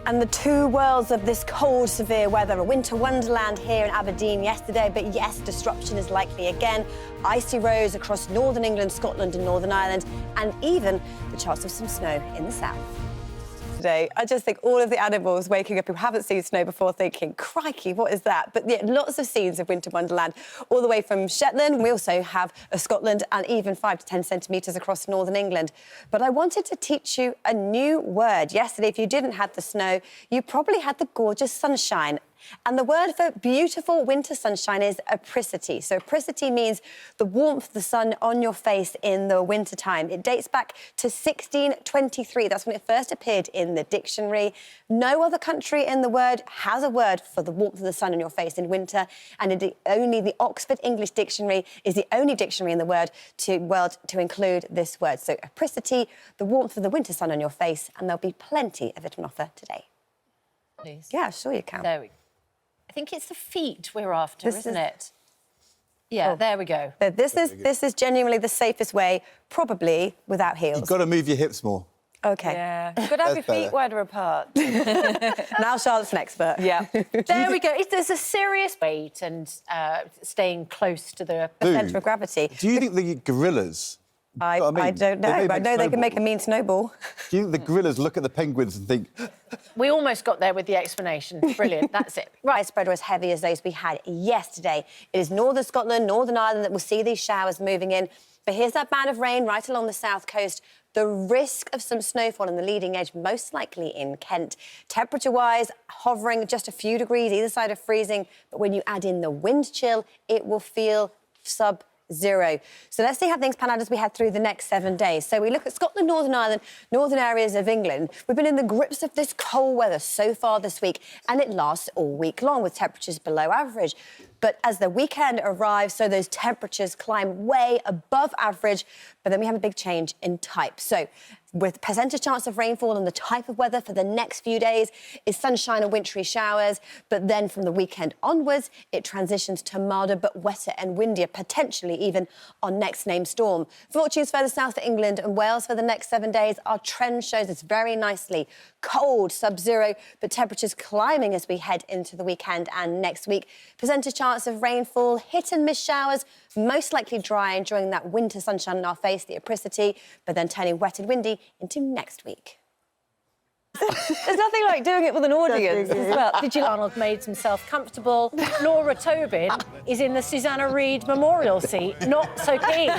And the two worlds of this cold, severe weather. A winter wonderland here in Aberdeen yesterday, but yes, disruption is likely again. Icy roads across northern England, Scotland and Northern Ireland, and even the chance of some snow in the south. Today, I just think all of the animals waking up who haven't seen snow before thinking, crikey, what is that? But yeah, lots of scenes of winter wonderland, all the way from Shetland. We also have Scotland and even 5 to 10 centimetres across northern England. But I wanted to teach you a new word. Yesterday, if you didn't have the snow, you probably had the gorgeous sunshine. And the word for beautiful winter sunshine is apricity. So apricity means the warmth of the sun on your face in the winter time. It dates back to 1623. That's when it first appeared in the dictionary. No other country in the world has a word for the warmth of the sun on your face in winter. And only the Oxford English Dictionary is the only dictionary in the world to include this word. So apricity, the warmth of the winter sun on your face, and there'll be plenty of it on offer today. Please. Yeah, sure you can. There we go. I think it's the feet we're after, isn't it? Yeah, there we go. But this is genuinely the safest way, probably without heels. You've got to move your hips more. OK. Yeah, you've got to have your feet wider apart. Now Charlotte's an expert. Yeah. There we go. There's a serious weight and staying close to the centre of gravity. Do you think the gorillas... I don't know. I know they can make a mean snowball. Do you think the gorillas look at the penguins and think... We almost got there with the explanation. Brilliant, that's it. Right, spread are as heavy as those we had yesterday. It is northern Scotland, Northern Ireland that will see these showers moving in. But here's that band of rain right along the south coast. The risk of some snowfall on the leading edge, most likely in Kent. Temperature-wise, hovering just a few degrees either side of freezing. But when you add in the wind chill, it will feel sub-zero. So let's see how things pan out as we head through the next 7 days. So we look at Scotland, Northern Ireland, northern areas of England. We've been in the grips of this cold weather so far this week, and it lasts all week long with temperatures below average. But as the weekend arrives, so those temperatures climb way above average, but then we have a big change in type. So with percentage chance of rainfall and the type of weather for the next few days is sunshine and wintry showers. But then from the weekend onwards, it transitions to milder but wetter and windier, potentially even on next named storm. Fortunes further south for England and Wales for the next 7 days. Our trend shows us very nicely. Cold, sub-zero, but temperatures climbing as we head into the weekend and next week. Percentage chance of rainfall, hit and miss showers, most likely dry, enjoying that winter sunshine on our face, the apricity, but then turning wet and windy into next week. There's nothing like doing it with an audience as well. Did you? Arnold made himself comfortable. Laura Tobin is in the Susanna Reid Memorial seat, not so keen.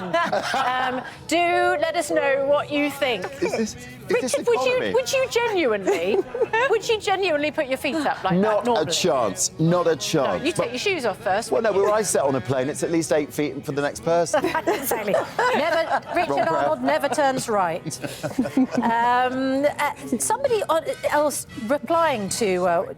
Do let us know what you think. Richard, would you genuinely put your feet up like that? Not normally? a chance. Not a chance. No, you take your shoes off first. Well, no, where I sit on a plane, it's at least 8 feet for the next person. Exactly. Richard Arnold never turns right. Somebody else replying to...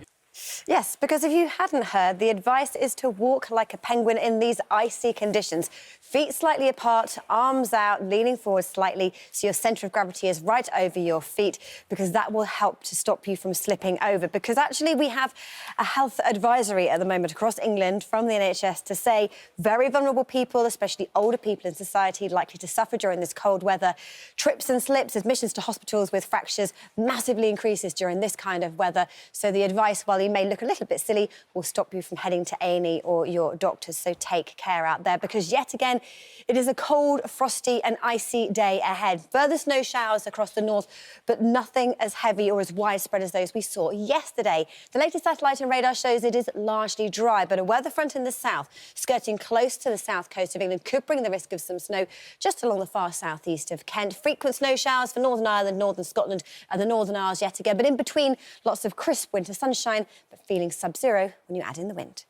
Yes, because if you hadn't heard, the advice is to walk like a penguin in these icy conditions. Feet slightly apart, arms out, leaning forward slightly so your centre of gravity is right over your feet, because that will help to stop you from slipping over. Because actually we have a health advisory at the moment across England from the NHS to say very vulnerable people, especially older people in society, likely to suffer during this cold weather. Trips and slips, admissions to hospitals with fractures massively increases during this kind of weather. So the advice, while you may look a little bit silly, will stop you from heading to A&E or your doctors. So take care out there, because yet again, it is a cold, frosty and icy day ahead. Further snow showers across the north, but nothing as heavy or as widespread as those we saw yesterday. The latest satellite and radar shows it is largely dry, but a weather front in the south, skirting close to the south coast of England, could bring the risk of some snow just along the far southeast of Kent. Frequent snow showers for Northern Ireland, Northern Scotland and the Northern Isles yet again. But in between, lots of crisp winter sunshine, but feeling sub-zero when you add in the wind.